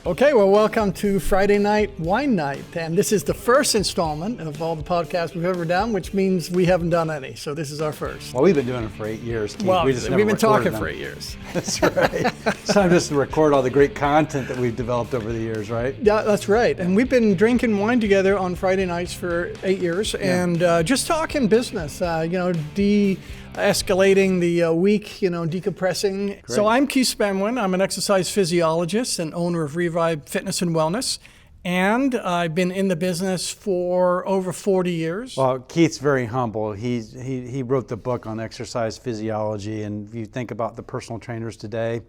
Okay, well, welcome to Friday Night Wine Night. And this is the first installment of all the podcasts we've ever done, which means we haven't done any. So this is our first. Well, we've been doing it for 8 years, Keith. Well, we've been talking for 8 years. That's right. It's time just to record all the great content that we've developed over the years, right? Yeah, that's right. And we've been drinking wine together on Friday nights for 8 years and just talking business, de-escalating the week, decompressing. Great. So I'm Keith Spennewyn. I'm an exercise physiologist and owner of Revive Fitness and Wellness. And I've been in the business for over 40 years. Well, Keith's very humble. He wrote the book on exercise physiology. And if you think about the personal trainers today,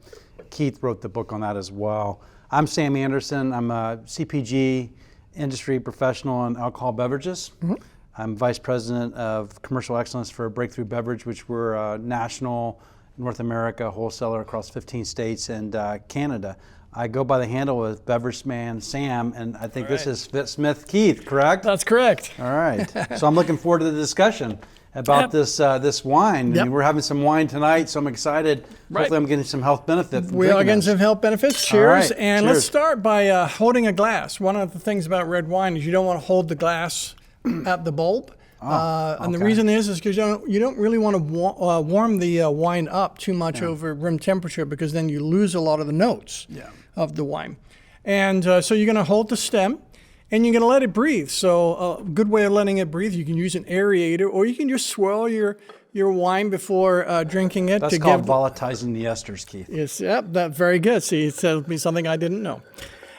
Keith wrote the book on that as well. I'm Sam Anderson. I'm a CPG industry professional in alcohol beverages. Mm-hmm. I'm Vice President of Commercial Excellence for Breakthrough Beverage, which we're a national North America wholesaler across 15 states and Canada. I go by the handle with Beverage Man Sam, and I think this is Fit Smith Keith, correct? That's correct. All right. So I'm looking forward to the discussion about this wine. Yep. We're having some wine tonight, so I'm excited. Right. Hopefully I'm getting some health benefit from We are getting some health benefits. Cheers. All right. And Cheers. let's start by holding a glass. One of the things about red wine is you don't want to hold the glass at the bulb. And the reason is because you don't really want to warm the wine up too much over room temperature, because then you lose a lot of the notes of the wine. And so you're going to hold the stem and you're going to let it breathe. So a good way of letting it breathe, you can use an aerator, or you can just swirl your wine before drinking it. That's called volatilizing the esters, Keith. Yes, that's very good. See, it tells me something I didn't know.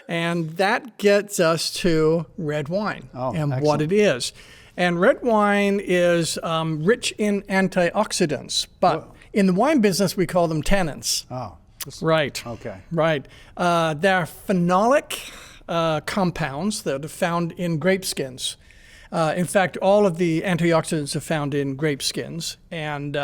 And that gets us to red wine and what it is. And red wine is rich in antioxidants, but in the wine business, we call them tannins. Oh. Right. Okay. Right. They're phenolic compounds that are found in grape skins. In fact, all of the antioxidants are found in grape skins, and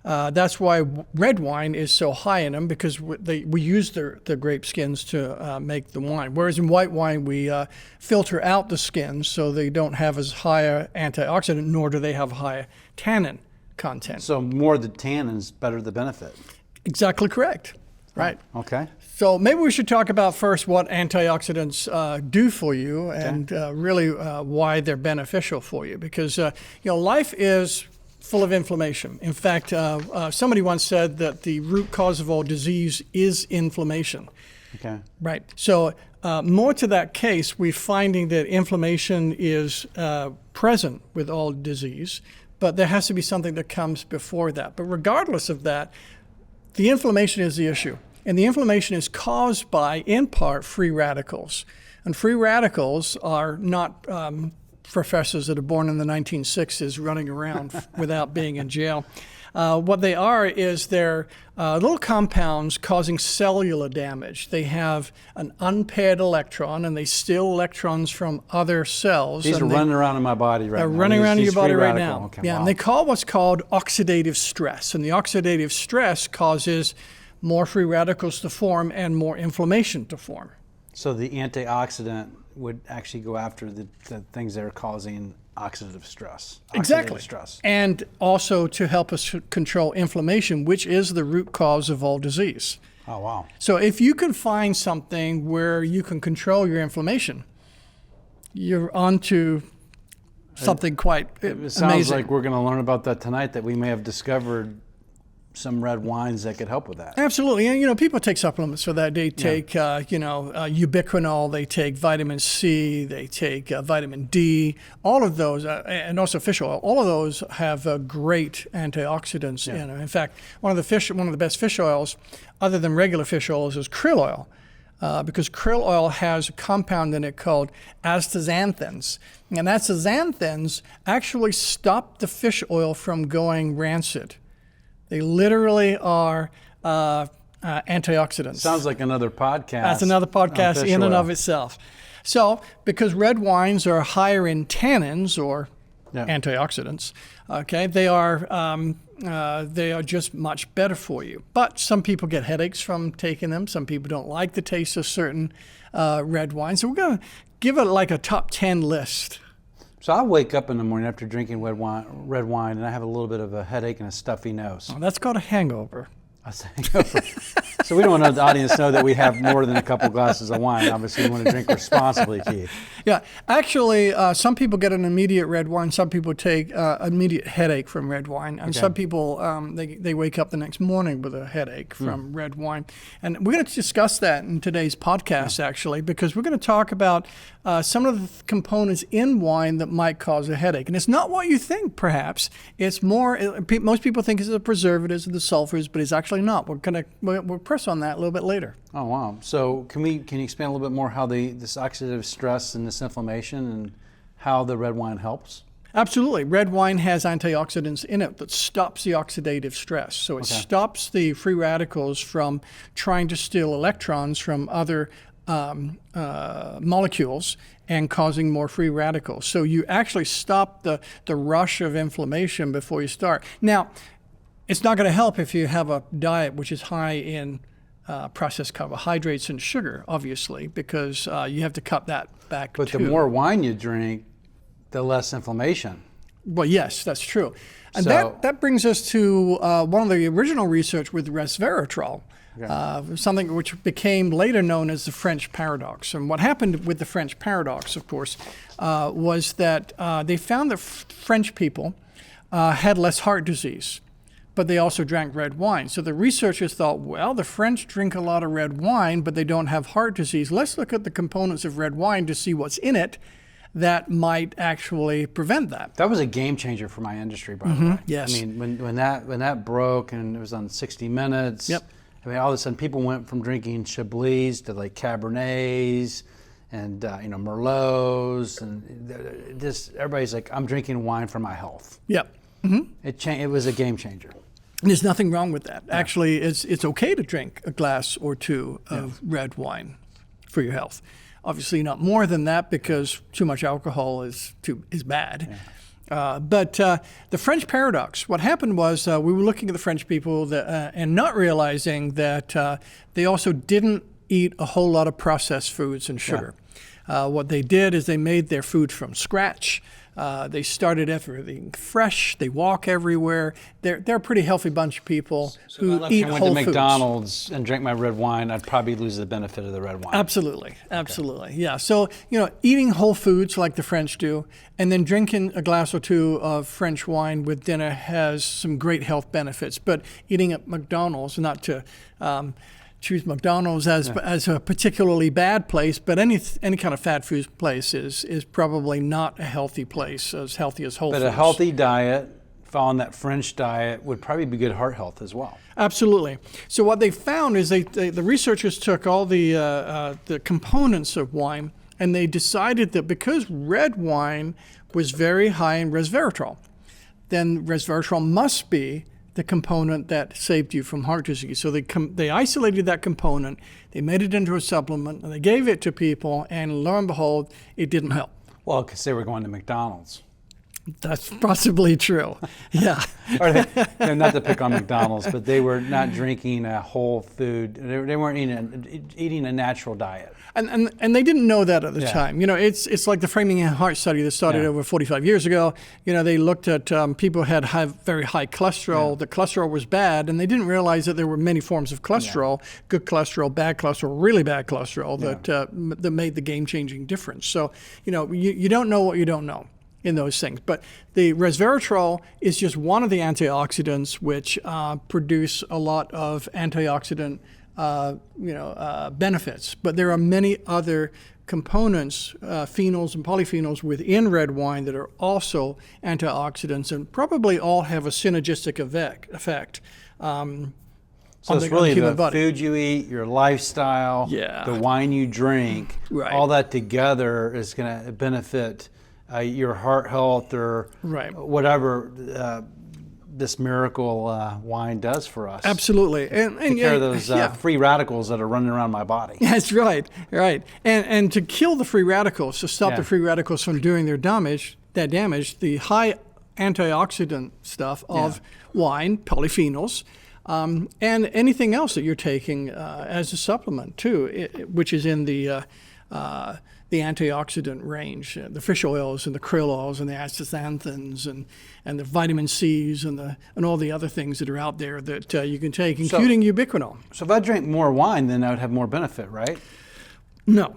that's why red wine is so high in them, because we use the grape skins to make the wine. Whereas in white wine, we filter out the skins so they don't have as high an antioxidant, nor do they have high tannin content. So more the tannins, better the benefit. Exactly correct. Right. Okay. So maybe we should talk about first what antioxidants do for you and really why they're beneficial for you. Because life is full of inflammation. In fact, somebody once said that the root cause of all disease is inflammation. Okay. Right. So more to that case, we're finding that inflammation is present with all disease, but there has to be something that comes before that. But regardless of that, the inflammation is the issue. And the inflammation is caused by, in part, free radicals. And free radicals are not professors that are born in the 1960s running around without being in jail. What they are is they're little compounds causing cellular damage. They have an unpaired electron, and they steal electrons from other cells. These are running around in my body right now. They're running around in your body right now. Okay, and they call what's called oxidative stress. And the oxidative stress causes more free radicals to form and more inflammation to form. So the antioxidant would actually go after the things that are causing oxidative stress. Exactly. Stress. And also to help us control inflammation, which is the root cause of all disease. Oh, wow. So if you can find something where you can control your inflammation, you're onto something quite amazing. It sounds like we're going to learn about that tonight, that we may have discovered some red wines that could help with that. Absolutely. And, people take supplements for that. They take, ubiquinol, they take vitamin C, they take vitamin D, all of those, and also fish oil. All of those have great antioxidants in them. In fact, one of the best fish oils, other than regular fish oils, is krill oil. Because krill oil has a compound in it called astaxanthins. And astaxanthins actually stop the fish oil from going rancid. They literally are antioxidants. Sounds like another podcast. That's another podcast in and of itself. So, because red wines are higher in tannins or antioxidants, okay, they are just much better for you. But some people get headaches from taking them. Some people don't like the taste of certain red wines. So we're going to give it like a top 10 list. So I wake up in the morning after drinking red wine, and I have a little bit of a headache and a stuffy nose. Oh, that's called a hangover. I say, so we don't want the audience to know that we have more than a couple glasses of wine. Obviously, we want to drink responsibly, Keith. Yeah, actually, some people get an immediate red wine. Some people take immediate headache from red wine, and some people they wake up the next morning with a headache from red wine. And we're going to discuss that in today's podcast, actually, because we're going to talk about some of the components in wine that might cause a headache. And it's not what you think, perhaps. It's more. Most people think it's the preservatives and the sulfurs, but it's actually not. We'll press on that a little bit later. Oh wow! So can you expand a little bit more how this oxidative stress and this inflammation and how the red wine helps? Absolutely. Red wine has antioxidants in it that stops the oxidative stress. So it stops the free radicals from trying to steal electrons from other molecules and causing more free radicals. So you actually stop the rush of inflammation before you start. Now, it's not going to help if you have a diet which is high in processed carbohydrates and sugar, obviously, because you have to cut that back. But the more wine you drink, the less inflammation. Well, yes, that's true. And that brings us to one of the original research with resveratrol, something which became later known as the French paradox. And what happened with the French paradox, of course, was that they found that French people had less heart disease, but they also drank red wine. So the researchers thought, well, the French drink a lot of red wine, but they don't have heart disease. Let's look at the components of red wine to see what's in it that might actually prevent that. That was a game changer for my industry, by the way. Yes. I mean, when that broke and it was on 60 Minutes, Yep. I mean, all of a sudden people went from drinking Chablis to like Cabernets and Merlots, and just everybody's like, I'm drinking wine for my health. Yep. It was a game changer. There's nothing wrong with that. Actually, it's okay to drink a glass or two of red wine for your health. Obviously, not more than that, because too much alcohol is bad. But the French paradox, what happened was we were looking at the French people and not realizing that they also didn't eat a whole lot of processed foods and sugar. What they did is they made their food from scratch. They started everything fresh. They walk everywhere. They're a pretty healthy bunch of people who eat whole foods. If I went to McDonald's and drank my red wine, I'd probably lose the benefit of the red wine. Absolutely. Yeah. So, eating whole foods like the French do, and then drinking a glass or two of French wine with dinner has some great health benefits. But eating at McDonald's, not to choose McDonald's as a particularly bad place, but any kind of fast food place is probably not a healthy place, as healthy as whole foods. But a healthy diet, following that French diet, would probably be good heart health as well. Absolutely. So what they found is the researchers took all the components of wine, and they decided that because red wine was very high in resveratrol, then resveratrol must be the component that saved you from heart disease. So they isolated that component, they made it into a supplement, and they gave it to people, and lo and behold, it didn't help. Well, because they were going to McDonald's. That's possibly true. Yeah. Or not to pick on McDonald's, but they were not drinking a whole food. They weren't eating a natural diet. And they didn't know that at the time. It's like the Framingham Heart Study that started over 45 years ago. They looked at people who had very high cholesterol. The cholesterol was bad, and they didn't realize that there were many forms of cholesterol, good cholesterol, bad cholesterol, really bad cholesterol, that made the game-changing difference. So, you don't know what you don't know in those things. But the resveratrol is just one of the antioxidants which produce a lot of antioxidant benefits. But there are many other components, phenols and polyphenols within red wine that are also antioxidants, and probably all have a synergistic effect. So it's really the food you eat, your lifestyle, the wine you drink, all that together is going to benefit your heart health or whatever this miracle wine does for us. Absolutely. And take care of those free radicals that are running around my body. That's right. And to kill the free radicals, to stop the free radicals from doing their damage, the high antioxidant stuff of wine, polyphenols, and anything else that you're taking as a supplement too, which is in the the antioxidant range, the fish oils and the krill oils and the astaxanthins and the vitamin C's and all the other things that are out there that you can take, including ubiquinol. So if I drink more wine, then I would have more benefit, right? No.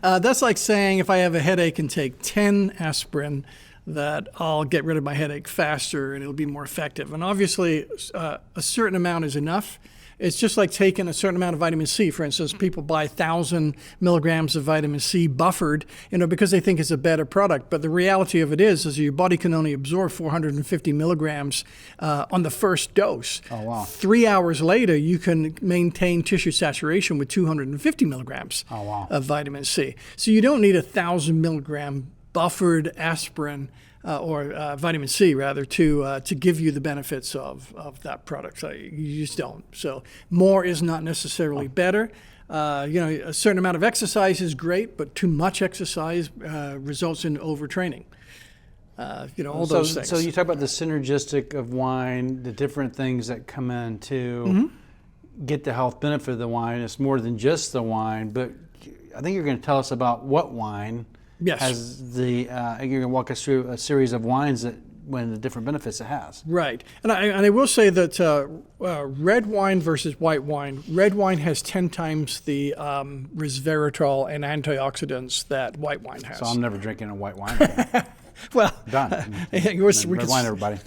That's like saying if I have a headache and take 10 aspirin, that I'll get rid of my headache faster and it'll be more effective. And obviously, a certain amount is enough. It's just like taking a certain amount of vitamin C. For instance, people buy 1,000 milligrams of vitamin C buffered, because they think it's a better product. But the reality of it is your body can only absorb 450 milligrams on the first dose. Oh, wow. 3 hours later, you can maintain tissue saturation with 250 milligrams of vitamin C. So you don't need 1,000 milligram buffered aspirin or vitamin C rather to give you the benefits of that product. So you just don't. So more is not necessarily better. A certain amount of exercise is great, but too much exercise results in overtraining. All those things. So you talk about the synergistic of wine, the different things that come in to get the health benefit of the wine. It's more than just the wine, but I think you're going to tell us about what wine. Yes. Has you're going to walk us through a series of wines that when the different benefits it has. Right. And I will say that red wine versus white wine, red wine has 10 times the resveratrol and antioxidants that white wine has. So I'm never drinking a white wine again. Well, done. Red wine, everybody.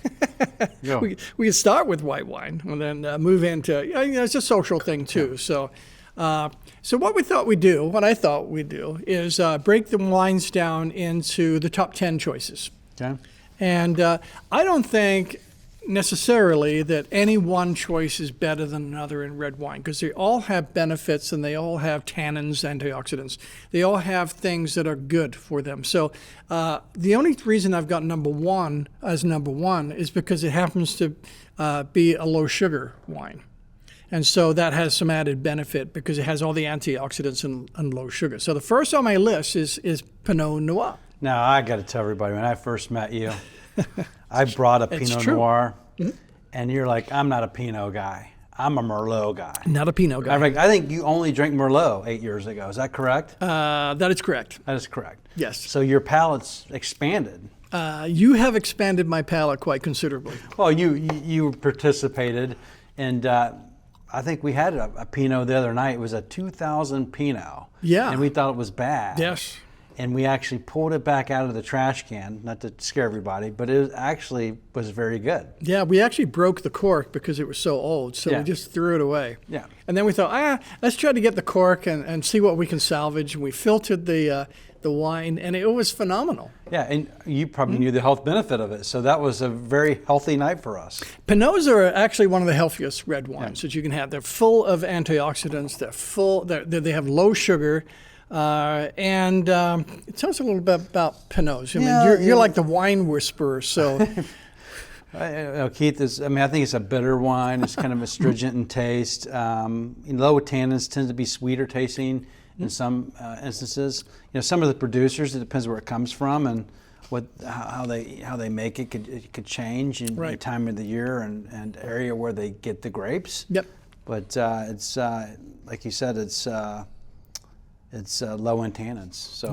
We can start with white wine and then move into, it's a social thing too. Yeah. So what I thought we'd do is break the wines down into the top 10 choices. Okay. And I don't think necessarily that any one choice is better than another in red wine because they all have benefits and they all have tannins, antioxidants. They all have things that are good for them. So the only reason I've got number one is because it happens to be a low sugar wine. And so that has some added benefit because it has all the antioxidants and low sugar. So the first on my list is Pinot Noir. Now, I got to tell everybody, when I first met you, I brought a Pinot Noir, and you're like, I'm not a Pinot guy. I'm a Merlot guy. Not a Pinot guy. I think you only drank Merlot 8 years ago. Is that correct? That is correct. That is correct. Yes. So your palate's expanded. You have expanded my palate quite considerably. Well, you participated, and I think we had a Pinot the other night. It was a 2000 Pinot. Yeah. And we thought it was bad. Yes. And we actually pulled it back out of the trash can, not to scare everybody, but it actually was very good. Yeah, we actually broke the cork because it was so old, so we just threw it away. Yeah. And then we thought, let's try to get the cork and see what we can salvage. And we filtered the wine, and it was phenomenal. Yeah, and you probably knew the health benefit of it, so that was a very healthy night for us. Pinots are actually one of the healthiest red wines that you can have. They're full of antioxidants. They have low sugar. And tell us a little bit about Pinots. I mean, you're like the wine whisperer, so. Keith I think it's a bitter wine. It's kind of astringent in taste. Low tannins tend to be sweeter tasting in some instances. Some of the producers, it depends where it comes from and how they make it. It could change in the time of the year and area where they get the grapes. Yep. But it's like you said, it's low in tannins. So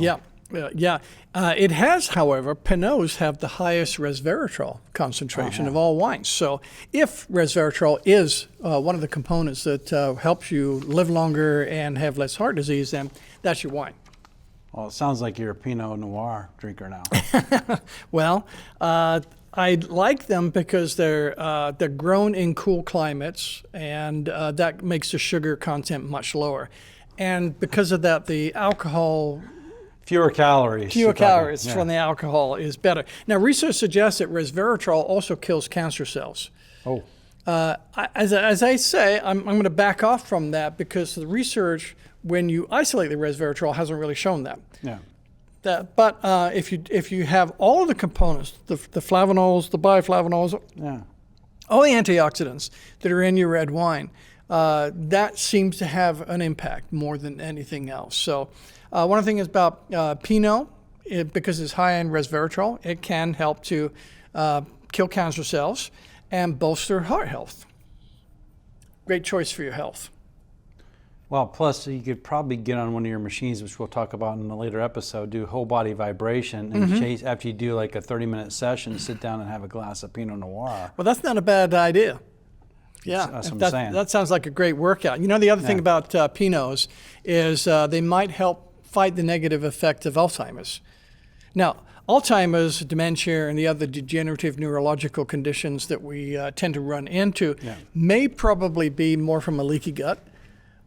it has, however, Pinots have the highest resveratrol concentration of all wines. So if resveratrol is one of the components that helps you live longer and have less heart disease, then that's your wine. Well, it sounds like you're a Pinot Noir drinker now. Well, I like them because they're grown in cool climates, and that makes the sugar content much lower. And because of that, the alcohol... Fewer calories from the alcohol is better. Now, research suggests that resveratrol also kills cancer cells. Oh. As I say, I'm going to back off from that because the research, when you isolate the resveratrol, hasn't really shown that. Yeah. But if you have all of the components, the flavonols, the bioflavonols, all the antioxidants that are in your red wine, that seems to have an impact more than anything else. So one of the things about Pinot, because it's high in resveratrol, it can help to kill cancer cells and bolster heart health. Great choice for your health. Well, plus you could probably get on one of your machines, which we'll talk about in a later episode, do whole body vibration, and chase, after you do like a 30-minute session, sit down and have a glass of Pinot Noir. Well, that's not a bad idea. Yeah, That's what I'm saying. That sounds like a great workout. You know, the other thing about Pinots is they might help fight the negative effect of Alzheimer's. Now, Alzheimer's, dementia, and the other degenerative neurological conditions that we tend to run into may probably be more from a leaky gut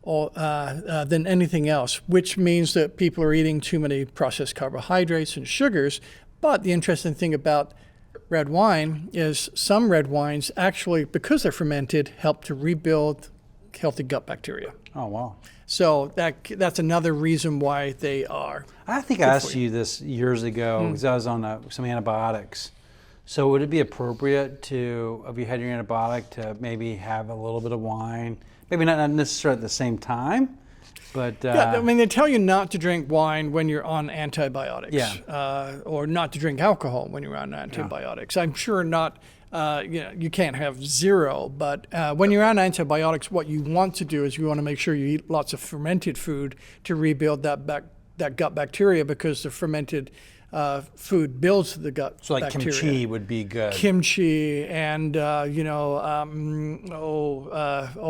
or than anything else, which means that people are eating too many processed carbohydrates and sugars. But the interesting thing about red wine is some red wines actually, because they're fermented, help to rebuild healthy gut bacteria. Oh, wow. So that's another reason why they are. I think I asked you this years ago because I was on some antibiotics. So would it be appropriate to, if you had your antibiotic, to maybe have a little bit of wine? Maybe not necessarily at the same time, but... yeah, I mean, they tell you not to drink wine when you're on antibiotics, or not to drink alcohol when you're on antibiotics. I'm sure not, you can't have zero, but when you're on antibiotics, what you want to do is you want to make sure you eat lots of fermented food to rebuild that gut bacteria, because the fermented food builds the gut so like bacteria. kimchi would be good. Kimchi and, all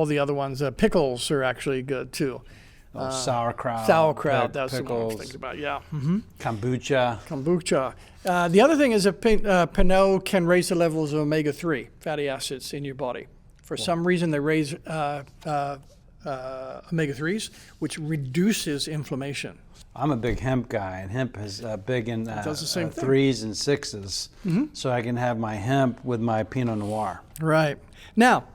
the other ones. Pickles are actually good too. Sauerkraut. Sauerkraut, that's the one I was pickles, thinking about, yeah. kombucha. The other thing is that Pinot can raise the levels of omega-3 fatty acids in your body. For some reason, they raise omega-3s, which reduces inflammation. I'm a big hemp guy, and hemp is big in does the same thing. 3s and 6s, so I can have my hemp with my Pinot Noir. Right. Now,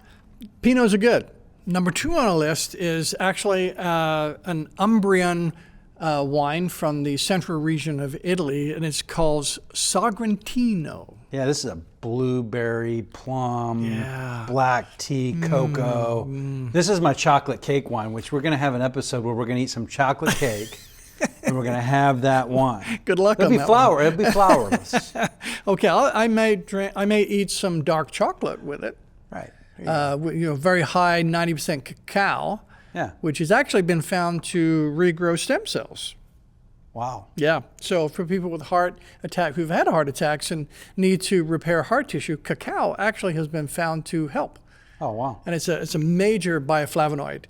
Pinots are good. Number 2 on our list is actually an Umbrian wine from the central region of Italy, and it's called Sagrantino. Yeah, this is a blueberry, plum, black tea, cocoa. This is my chocolate cake wine, which we're going to have an episode where we're going to eat some chocolate cake. And we're going to have that wine. Good luck It'll on be that flour. It'll be flourless. Okay, I may eat some dark chocolate with it. Right. Very high 90% cacao, which has actually been found to regrow stem cells. Wow. Yeah. So for people with who've had heart attacks and need to repair heart tissue, cacao actually has been found to help. Oh, wow. And it's a major bioflavonoid,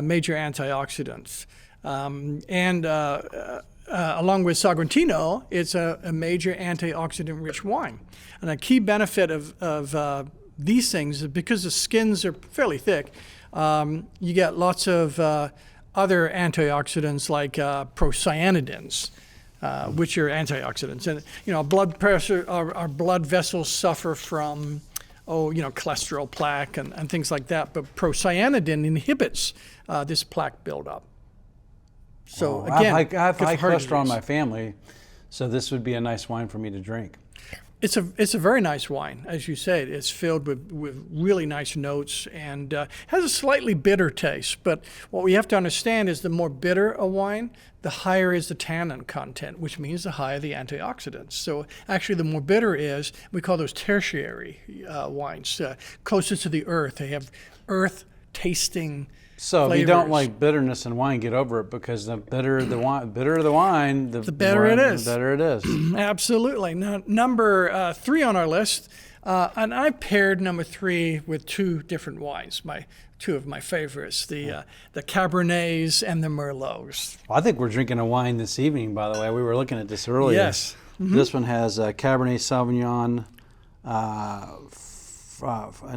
major antioxidant. Along with Sagrantino, it's a major antioxidant-rich wine. And a key benefit of these things is because the skins are fairly thick, you get lots of other antioxidants like procyanidins, which are antioxidants. And, blood pressure, our blood vessels suffer from, cholesterol plaque and things like that. But procyanidin inhibits this plaque buildup. So again, I have high cholesterol in disease. my family, so this would be a nice wine for me to drink. It's a very nice wine, as you said. It's filled with really nice notes and has a slightly bitter taste. But what we have to understand is the more bitter a wine, the higher is the tannin content, which means the higher the antioxidants. So actually, the more bitter it is, we call those tertiary wines, closer to the earth. They have earth-tasting So flavors. if you don't like bitterness in wine, get over it, because the bitter the wine, the better it is. The better it is. Absolutely. Now, number 3 on our list, and I paired number 3 with 2 different wines, two of my favorites, the Cabernets and the Merlots. Well, I think we're drinking a wine this evening, by the way. We were looking at this earlier. Yes. This one has Cabernet Sauvignon and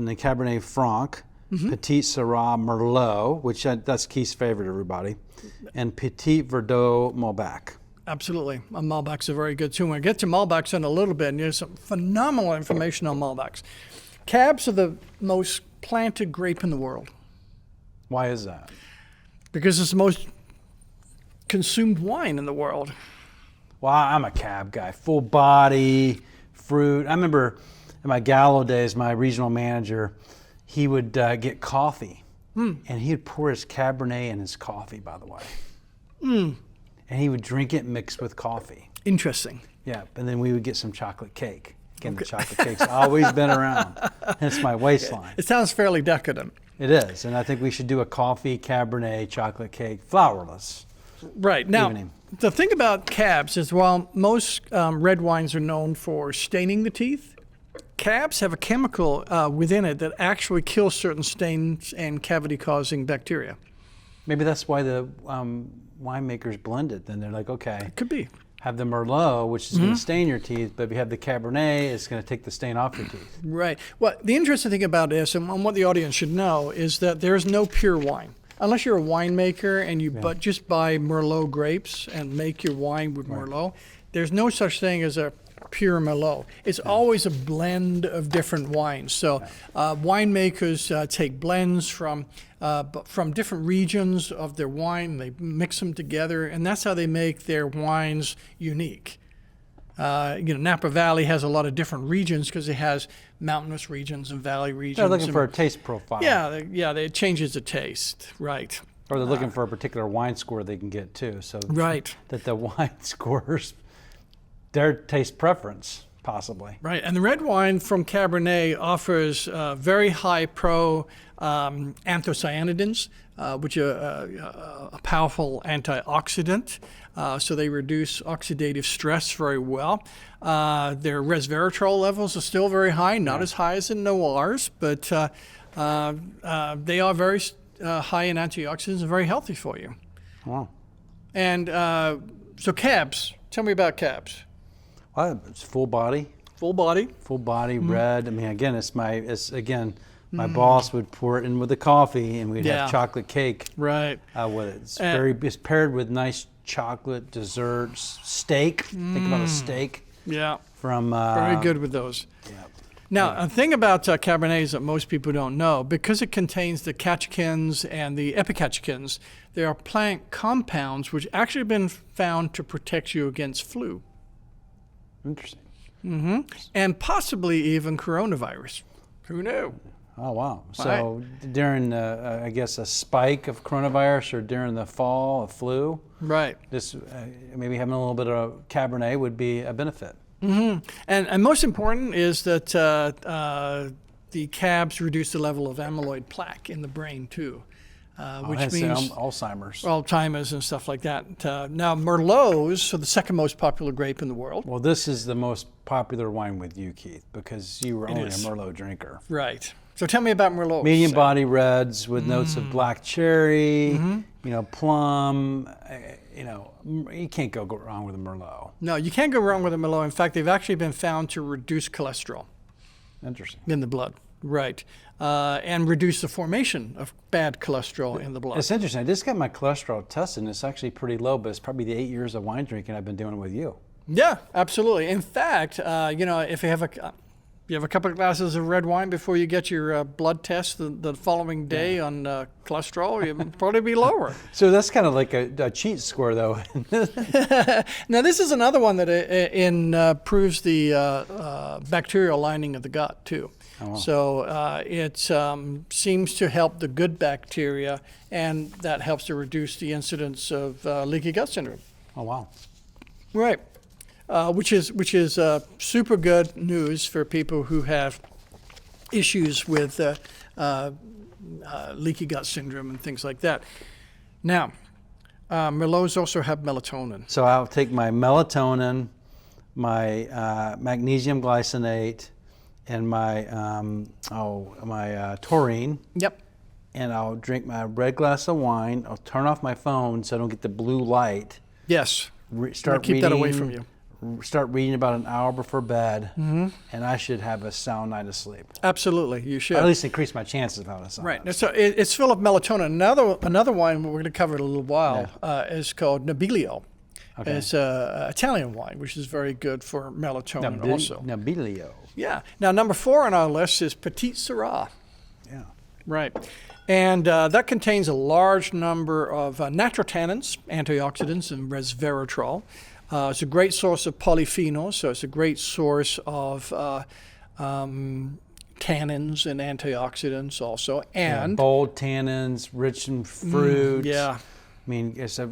the Cabernet Franc. Petit Syrah Merlot, which that's Keith's favorite, everybody, and Petit Verdot Malbec. Absolutely. Malbecs are very good too. We'll get to Malbecs in a little bit, and there's some phenomenal information on Malbecs. Cabs are the most planted grape in the world. Why is that? Because it's the most consumed wine in the world. Well, I'm a Cab guy. Full body, fruit. I remember in my Gallo days, my regional manager, he would get coffee, and he'd pour his Cabernet in his coffee, by the way. And he would drink it mixed with coffee. Interesting. Yeah, and then we would get some chocolate cake. Again, the chocolate cake's always been around. It's my waistline. It sounds fairly decadent. It is, and I think we should do a coffee, Cabernet, chocolate cake, flourless. Right. Now, Evening. the thing about cabs is while most red wines are known for staining the teeth, cabs have a chemical within it that actually kills certain stains and cavity-causing bacteria. Maybe that's why the winemakers blend it. Then they're like, okay, Could be. have the Merlot, which is going to stain your teeth, but if you have the Cabernet, it's going to take the stain off your teeth. Right. Well, the interesting thing about this, and what the audience should know, is that there is no pure wine. Unless you're a winemaker and you just buy Merlot grapes and make your wine with Merlot, there's no such thing as a pure Merlot. It's always a blend of different wines. So winemakers take blends from different regions of their wine. They mix them together, and that's how they make their wines unique. Napa Valley has a lot of different regions because it has mountainous regions and valley regions. They're looking for a taste profile. It changes the taste, right. Or they're looking for a particular wine score they can get too. So Right. that the wine scores their taste preference, possibly. Right, and the red wine from Cabernet offers very high anthocyanidins, which are a powerful antioxidant. So they reduce oxidative stress very well. Their resveratrol levels are still very high, not as high as in Noirs, but they are very high in antioxidants and very healthy for you. Wow. And so cabs, tell me about cabs. Well, it's full body. Full body. Full body, red. I mean, again, my boss would pour it in with the coffee, and we'd have chocolate cake Right. with it. It's paired with nice chocolate desserts, steak. Think about a steak. Yeah. From Very good with those. Yeah. Now, a thing about Cabernets that most people don't know, because it contains the catechins and the epicatechins, there are plant compounds which actually have been found to protect you against flu. Interesting. And possibly even coronavirus. Who knew? Oh, wow. So during, I guess, a spike of coronavirus or during the fall of flu, Right. this maybe having a little bit of Cabernet would be a benefit. And most important is that the cabs reduce the level of amyloid plaque in the brain too, which means Alzheimer's and stuff like that. Now Merlots are the second most popular grape in the world. Well, this is the most popular wine with you, Keith, because you were only a Merlot drinker. Right. So tell me about Merlots. Medium body reds with notes of black cherry, plum. You can't go wrong with a Merlot. No, you can't go wrong with a Merlot. In fact, they've actually been found to reduce cholesterol. Interesting. In the blood, right. And reduce the formation of bad cholesterol in the blood. It's interesting. I just got my cholesterol tested, and it's actually pretty low, but it's probably the 8 years of wine drinking I've been doing with you. Yeah, absolutely. In fact, if you have a couple of glasses of red wine before you get your blood test the following day on cholesterol, you'll probably be lower. So that's kind of like a cheat score, though. Now, this is another one that improves the bacterial lining of the gut, too. Oh, wow. So it seems to help the good bacteria, and that helps to reduce the incidence of leaky gut syndrome. Oh, wow. Right. Which is super good news for people who have issues with leaky gut syndrome and things like that. Now, Merlots also have melatonin. So I'll take my melatonin, my magnesium glycinate, and my taurine. Yep. And I'll drink my red glass of wine. I'll turn off my phone so I don't get the blue light. Yes. Start keep reading, that away from you. Start reading about an hour before bed, and I should have a sound night of sleep. Absolutely, you should. Or at least increase my chances of having a sound night. Right. So it's full of melatonin. Another wine we're going to cover in a little while is called Nobilio. Okay. It's an Italian wine, which is very good for melatonin also. Nobilio. Yeah. Now, number 4 on our list is Petite Syrah. Yeah. Right. And that contains a large number of natural tannins, antioxidants, and resveratrol. It's a great source of polyphenols, so it's a great source of tannins and antioxidants also. And bold tannins, rich in fruit. Yeah. I mean, it's a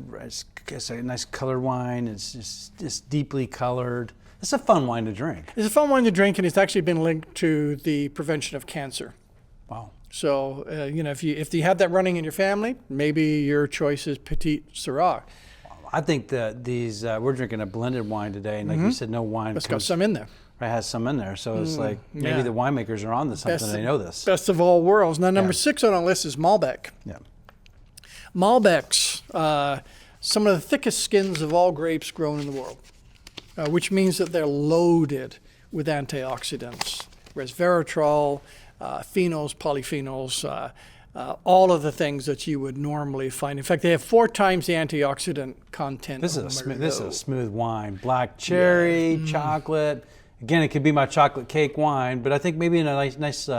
nice colored wine. It's deeply colored. It's a fun wine to drink. It's a fun wine to drink, and it's actually been linked to the prevention of cancer. Wow. So, if you have that running in your family, maybe your choice is Petit Syrah. I think that these we're drinking a blended wine today, and like you said, no wine. It's got some in there. Right, has some in there, so it's like maybe the winemakers are on to something. They know this. Best of all worlds. Now, number 6 on our list is Malbec. Yeah. Malbecs, some of the thickest skins of all grapes grown in the world, which means that they're loaded with antioxidants, resveratrol, phenols, polyphenols, all of the things that you would normally find. In fact, they have 4 times the antioxidant content. This is a smooth wine. Black cherry, chocolate. Again, it could be my chocolate cake wine, but I think maybe in a nice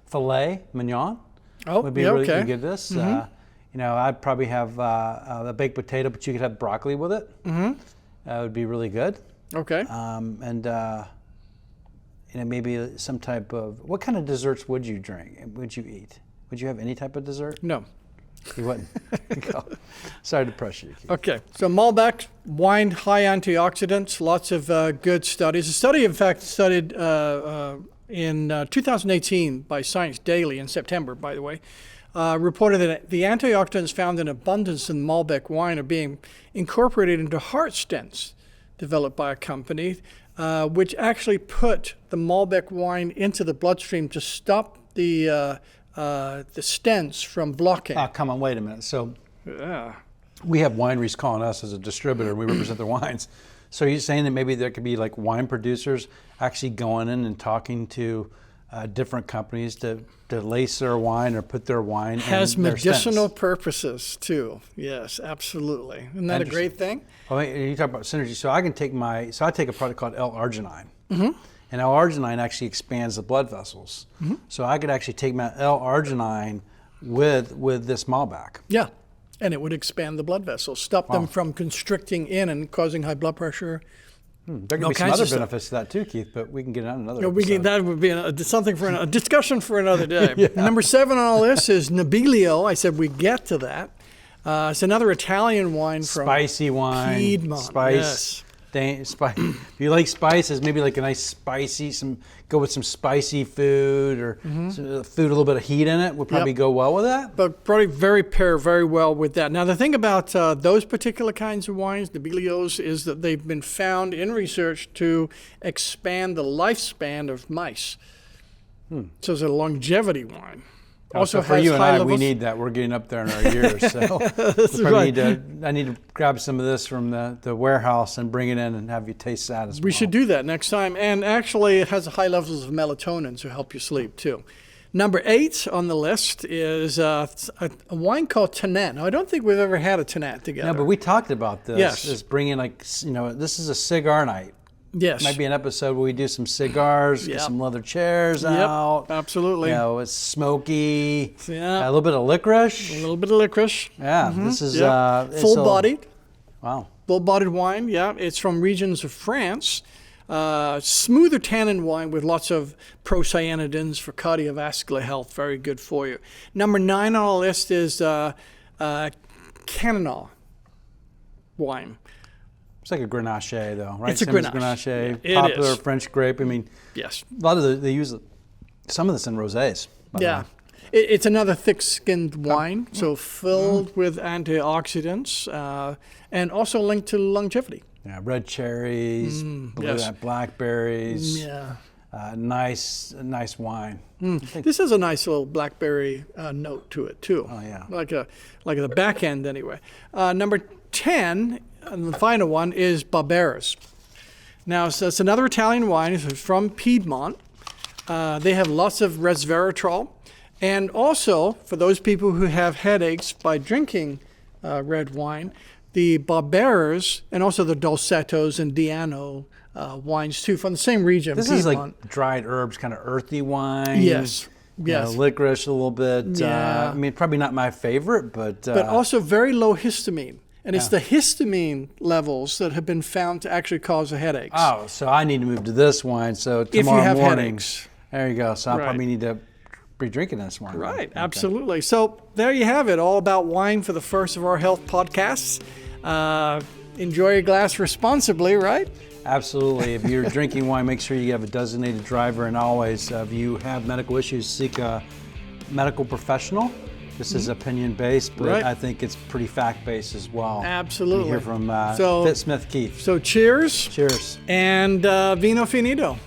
filet mignon would be really good. This, I'd probably have a baked potato, but you could have broccoli with it. That would be really good. Okay. Maybe some type of, what kind of desserts would you drink? Would you eat? Would you have any type of dessert? No. You wouldn't? Sorry to pressure you, Keith. Okay, so Malbec, wine, high antioxidants, lots of good studies. A study, in fact, studied in 2018 by Science Daily in September, by the way, reported that the antioxidants found in abundance in Malbec wine are being incorporated into heart stents developed by a company, which actually put the Malbec wine into the bloodstream to stop the stents from blocking. Come on, wait a minute. So we have wineries calling us as a distributor, and we represent their wines. So are you saying that maybe there could be like wine producers actually going in and talking to different companies to lace their wine or put their wine in has their medicinal stents? purposes too. Yes, absolutely. Isn't that a great thing? Well, you talk about synergy. So I take a product called L-arginine. And L-arginine actually expands the blood vessels. So I could actually take my L-arginine with this Malbec. Yeah, and it would expand the blood vessels, stop them from constricting in and causing high blood pressure. There could be some other benefits to that too, Keith, but we can get on another episode. That would be something for a discussion for another day. Number 7 on our list is Nebbiolo. I said we get to that. It's another Italian wine from spicy wine, Piedmont. Spice. If you like spices, maybe like a nice spicy, go with some spicy food or food with a little bit of heat in it would probably go well with that. But probably pair very well with that. Now the thing about those particular kinds of wines, Nebbiolios, is that they've been found in research to expand the lifespan of mice. So it's a longevity wine. Also for you and I, we need that. We're getting up there in our years, so I need to grab some of this from the warehouse and bring it in and have you taste that as well. We should do that next time. And actually, it has high levels of melatonin to help you sleep too. Number 8 on the list is a wine called Tannat. Now, I don't think we've ever had a Tannat together. No, but we talked about this. Yes. It's bringing this is a cigar night. Yes. Might be an episode where we do some cigars, get some leather chairs out. Absolutely. It's smoky. A little bit of licorice. Yeah. This is full-bodied. Wow. Full-bodied wine. Yeah. It's from regions of France. Smoother tannin wine with lots of procyanidins for cardiovascular health. Very good for you. Number 9 on our list is Cannonau wine. It's like a Grenache, though, right? It's a Grenache. Yeah, popular French grape. I mean, yes. A lot of they use some of this in rosés. Yeah. It's another thick-skinned wine, so filled with antioxidants and also linked to longevity. Yeah, red cherries, blackberries. Yeah. Nice wine. This has a nice little blackberry note to it too. Oh yeah. Like the back end anyway. Number 10, and the final one, is Barberas. Now, so it's another Italian wine. It's from Piedmont. They have lots of resveratrol. And also, for those people who have headaches by drinking red wine, the Barberas and also the Dolcettos and Diano wines too, from the same region. This Piedmont. is like dried herbs, kind of earthy wine. Yes. Licorice a little bit. Yeah. I mean, probably not my favorite, but also very low histamine. And it's the histamine levels that have been found to actually cause the headaches. Oh, so I need to move to this wine. So tomorrow if you have morning, headaches. There you go. So I probably need to be drinking this wine. Right, absolutely. So there you have it, all about wine for the first of our health podcasts. Enjoy your glass responsibly, right? Absolutely. If you're drinking wine, make sure you have a designated driver. And always, if you have medical issues, seek medical professional. This is opinion-based, but Right. I think it's pretty fact-based as well. Absolutely. We hear from So- Fitz Smith Keith. So cheers Cheers. and vino finito.